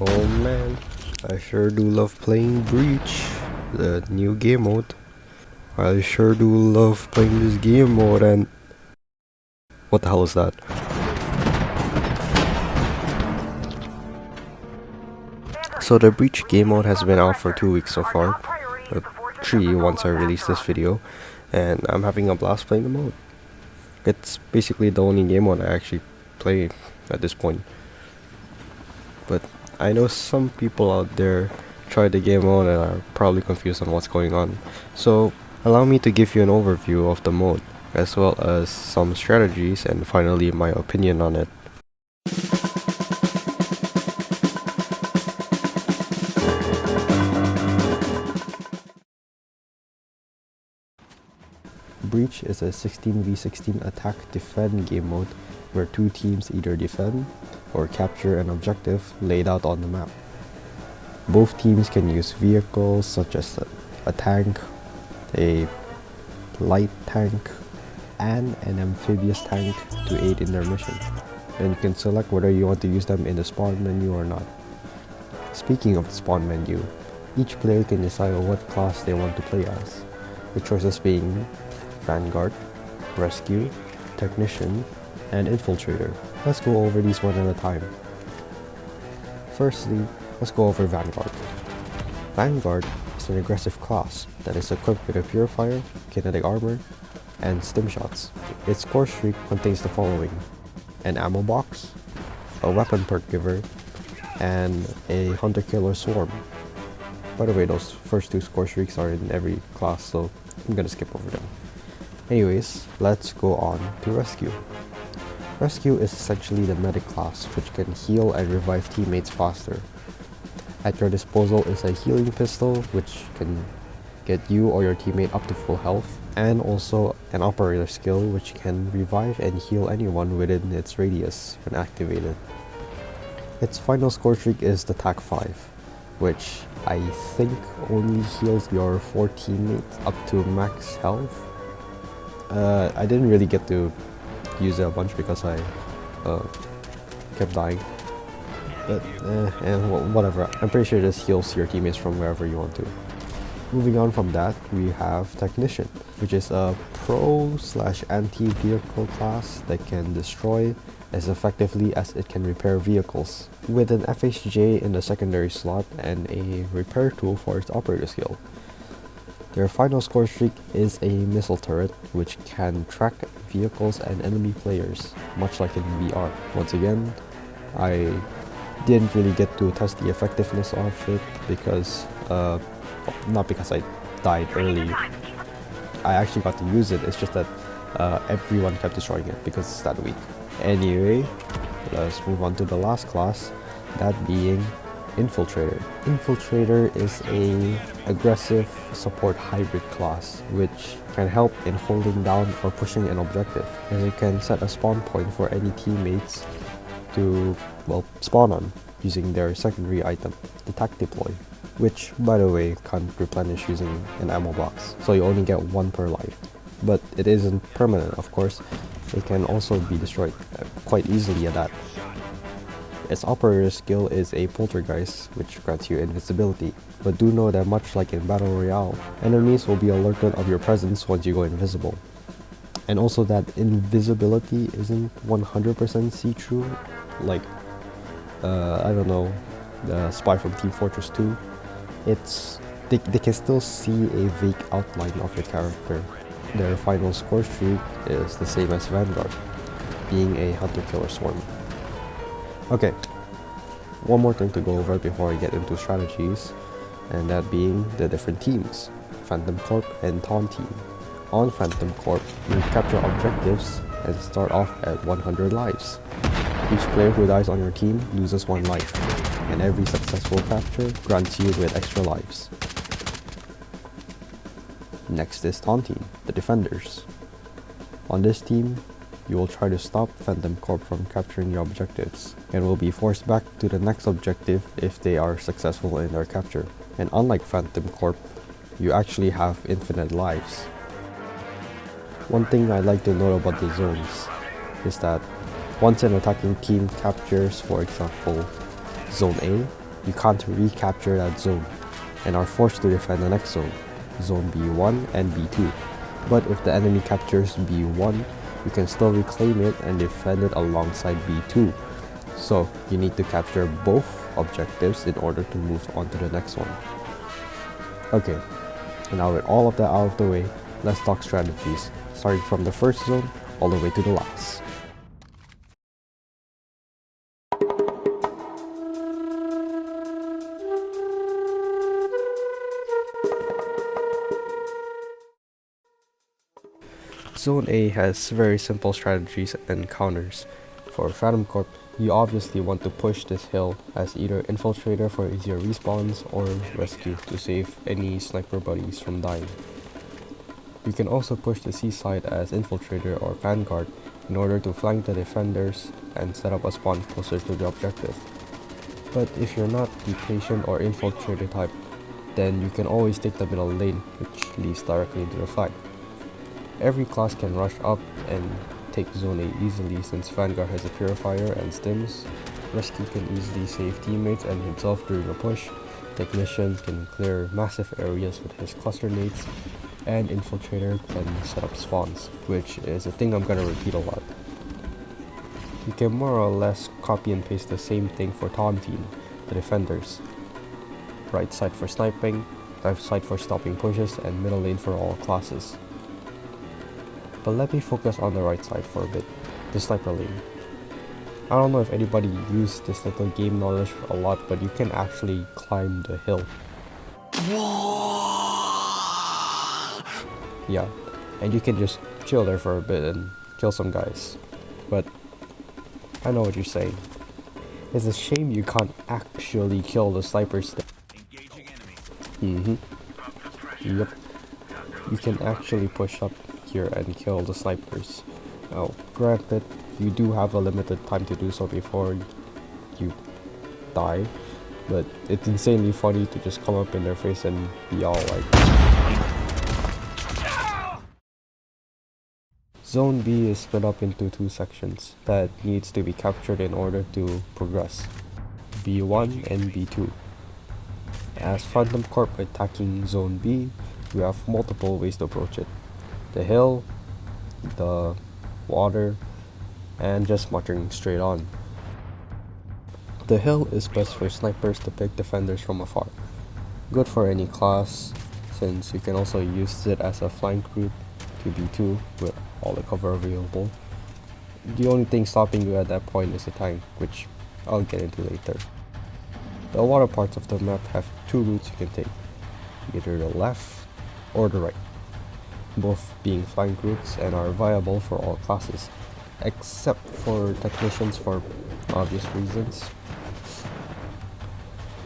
Oh man, I sure do love playing Breach, the new game mode. I sure do love playing this game mode and... What the hell is that? So the Breach game mode has been out for 2 weeks so far. 3 once I release this video, and I'm having a blast playing the mode. It's basically the only game mode I actually play at this point. But I know some people out there try the game mode and are probably confused on what's going on. So allow me to give you an overview of the mode, as well as some strategies and finally my opinion on it. Breach is a 16v16 attack defend game mode where two teams either defend or capture an objective laid out on the map. Both teams can use vehicles such as a tank, a light tank, and an amphibious tank to aid in their mission, and you can select whether you want to use them in the spawn menu or not. Speaking of the spawn menu, each player can decide what class they want to play as, with choices being Vanguard, Rescue, Technician, and Infiltrator. Let's go over these one at a time. Firstly, let's go over Vanguard. Vanguard is an aggressive class that is equipped with a Purifier, Kinetic Armor, and Stim Shots. Its score streak contains the following: an ammo box, a weapon perk giver, and a Hunter-Killer Swarm. By the way, those first two score streaks are in every class, so I'm gonna skip over them. Anyways, let's go on to Rescue. Rescue is essentially the medic class, which can heal and revive teammates faster. At your disposal is a healing pistol, which can get you or your teammate up to full health, and also an operator skill, which can revive and heal anyone within its radius when activated. Its final score streak is the TAC 5, which I think only heals your 4 teammates up to max health. I didn't really get to use it a bunch because I kept dying. But, whatever. I'm pretty sure this heals your teammates from wherever you want to. Moving on from that, we have Technician, which is a pro/anti-vehicle class that can destroy as effectively as it can repair vehicles, with an FHJ in the secondary slot and a repair tool for its operator skill. Their final score streak is a missile turret, which can track vehicles and enemy players, much like in VR. Once again, I didn't really get to test the effectiveness of it because, not because I died early. I actually got to use it, it's just that everyone kept destroying it because it's that weak. Anyway, let's move on to the last class, that being Infiltrator. Infiltrator is a aggressive support hybrid class, which can help in holding down or pushing an objective, and it can set a spawn point for any teammates to, well, spawn on using their secondary item, the TAC Deploy, which, by the way, can't replenish using an ammo box, so you only get 1 per life. But it isn't permanent, of course. It can also be destroyed quite easily at that. Its operator skill is a Poltergeist, which grants you invisibility, but do know that much like in Battle Royale, enemies will be alerted of your presence once you go invisible. And also that invisibility isn't 100% see-through, like, I don't know, the spy from Team Fortress 2. They can still see a vague outline of your character. Their final score streak is the same as Vanguard, being a Hunter-Killer Swarm. Okay, one more thing to go over before I get into strategies, and that being the different teams, Phantom Corp and Taunt Team. On Phantom Corp, you capture objectives and start off at 100 lives. Each player who dies on your team loses 1 life, and every successful capture grants you with extra lives. Next is Taunt Team, the Defenders. On this team, you will try to stop Phantom Corp from capturing your objectives, and will be forced back to the next objective if they are successful in their capture. And unlike Phantom Corp, you actually have infinite lives. One thing I'd like to note about the zones is that once an attacking team captures, for example, Zone A, you can't recapture that zone, and are forced to defend the next zone, Zone B1 and B2. But if the enemy captures B1, you can still reclaim it and defend it alongside B2. So you need to capture both objectives in order to move on to the next one. Okay, now with all of that out of the way, let's talk strategies, starting from the first zone all the way to the last. Zone A has very simple strategies and counters. For Phantom Corp, you obviously want to push this hill as either Infiltrator for easier respawns or Rescue to save any sniper buddies from dying. You can also push the seaside as Infiltrator or Vanguard in order to flank the defenders and set up a spawn closer to the objective. But if you're not the Patient or Infiltrator type, then you can always take the middle lane, which leads directly into the flag. Every class can rush up and take Zone A easily since Vanguard has a Purifier and Stims, Rescue can easily save teammates and himself during a push, Technician can clear massive areas with his cluster nades, and Infiltrator can set up spawns, which is a thing I'm gonna repeat a lot. You can more or less copy and paste the same thing for taunting the defenders. Right side for sniping, left side for stopping pushes, and middle lane for all classes. But let me focus on the right side for a bit, the sniper lane. I don't know if anybody used this little game knowledge a lot, but you can actually climb the hill. Yeah, and you can just chill there for a bit and kill some guys. But I know what you're saying. It's a shame you can't actually kill the snipers there. Yep. You can actually push up here and kill the snipers. Now, granted, you do have a limited time to do so before you die, but it's insanely funny to just come up in their face and be all like... Zone B is split up into two sections that needs to be captured in order to progress, B1 and B2. As Phantom Corp attacking Zone B, we have multiple ways to approach it. The hill, the water, and just marching straight on. The hill is best for snipers to pick defenders from afar. Good for any class, since you can also use it as a flank route to B2 with all the cover available. The only thing stopping you at that point is a tank, which I'll get into later. The water parts of the map have two routes you can take, either the left or the right, both being flank routes and are viable for all classes, except for technicians for obvious reasons.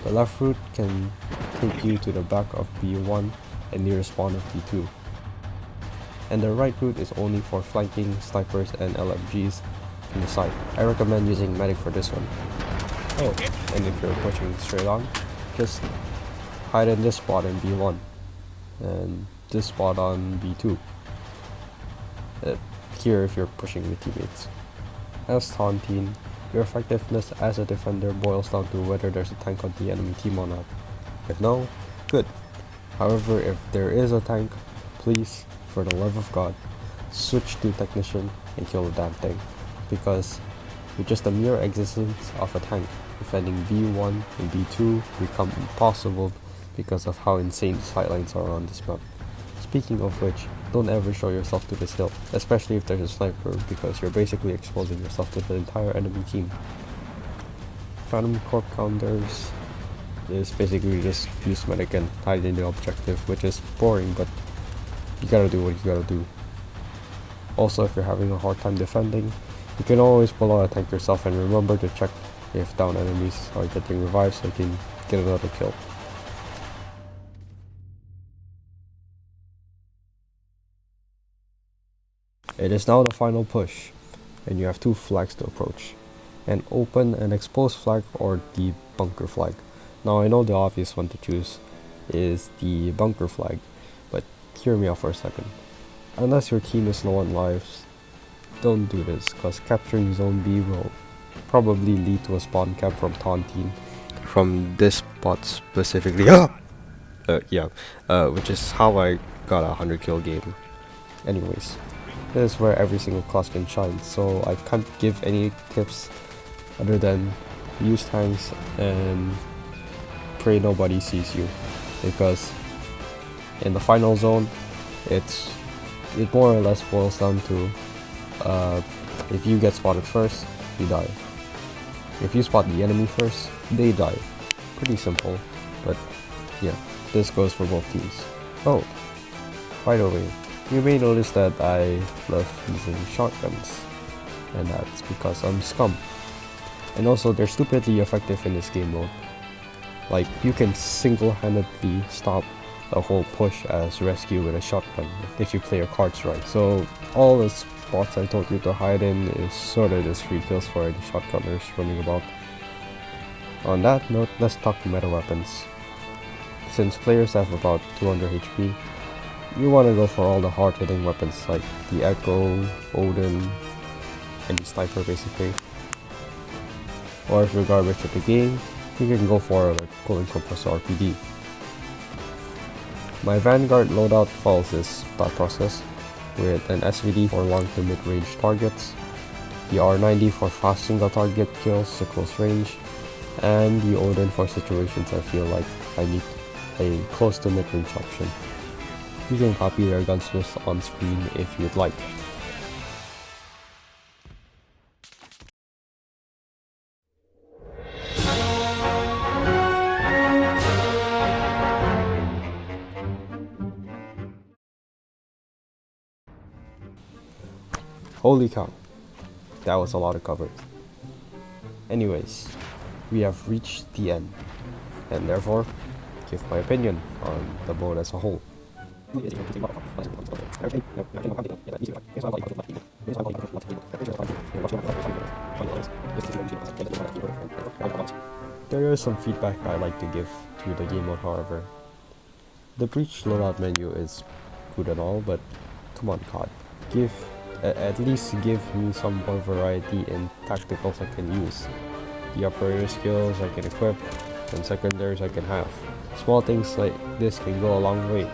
The left route can take you to the back of B1 and near spawn of B2. And the right route is only for flanking snipers and LMGs on the side. I recommend using medic for this one. Oh, and if you're pushing straight on, just hide in this spot in B1 and this spot on B2. Here if you're pushing with teammates. As taunting, your effectiveness as a defender boils down to whether there's a tank on the enemy team or not. If no, good. However, if there is a tank, please, for the love of God, switch to technician and kill the damn thing, because with just the mere existence of a tank, defending B1 and B2 become impossible because of how insane the sightlines are on this map. Speaking of which, don't ever show yourself to this hill, especially if there's a sniper, because you're basically exposing yourself to the entire enemy team. Phantom Corp counters is basically just use medic and hide in the objective, which is boring, but you gotta do what you gotta do. Also, if you're having a hard time defending, you can always pull out a tank yourself, and remember to check if down enemies are getting revived so you can get another kill. It is now the final push, and you have two flags to approach, an open and exposed flag or the bunker flag. Now I know the obvious one to choose is the bunker flag, but hear me out for a second. Unless your team is low on lives, don't do this, cause capturing Zone B will probably lead to a spawn cap from taunting, from this spot specifically. Which is how I got a 100 kill game. Anyways, this is where every single class can shine, so I can't give any tips other than use tanks and pray nobody sees you, because in the final zone it more or less boils down to if you get spotted first, you die. If you spot the enemy first, they die. Pretty simple, but yeah, this goes for both teams. Oh, by the way, you may notice that I love using shotguns, and that's because I'm scum. And also, they're stupidly effective in this game mode. Like, you can single-handedly stop a whole push as rescue with a shotgun if you play your cards right. So all the spots I told you to hide in is sort of just free kills for any shotgunners running about. On that note, let's talk meta weapons. Since players have about 200 HP, you want to go for all the hard-hitting weapons like the Echo, Odin, any sniper basically. Or if you're garbage at the game, you can go for like Cooling Compressor RPD. My Vanguard loadout follows this thought process, with an SVD for long to mid-range targets, the R90 for fast single target kills to close range, and the Odin for situations I feel like I need a close to mid-range option. You can copy their guns list on screen if you'd like. Holy cow, that was a lot of cover. Anyways, we have reached the end, and therefore, give my opinion on the mode as a whole. There is some feedback I like to give to the game mode, however. The breach loadout menu is good and all, but come on COD, at least give me some more variety in tacticals I can use. The operator skills I can equip, and secondaries I can have. Small things like this can go a long way.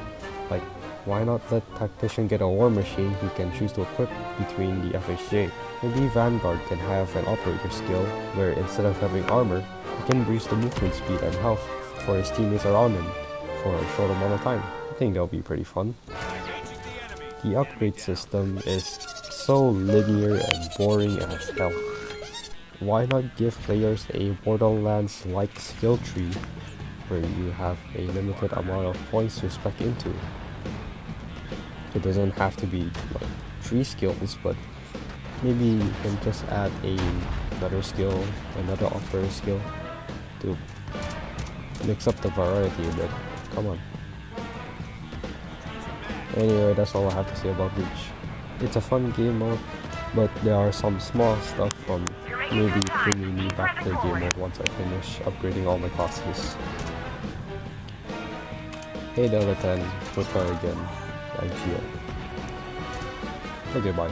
Like, why not let Tactician get a war machine he can choose to equip between the FHJ? Maybe Vanguard can have an operator skill where instead of having armor, he can boost the movement speed and health for his teammates around him for a short amount of time. I think that'll be pretty fun. The upgrade system is so linear and boring as hell. Why not give players a Borderlands-like skill tree where you have a limited amount of points to spec into? It doesn't have to be like 3 skills, but maybe you can just add another skill, another operator skill to mix up the variety a bit. Come on. Anyway, that's all I have to say about Breach. It's a fun game mode, but there are some small stuff from maybe bringing me back to the game mode once I finish upgrading all my classes. Hey Delta 10, goodbye again. I'm Gio. Okay, bye.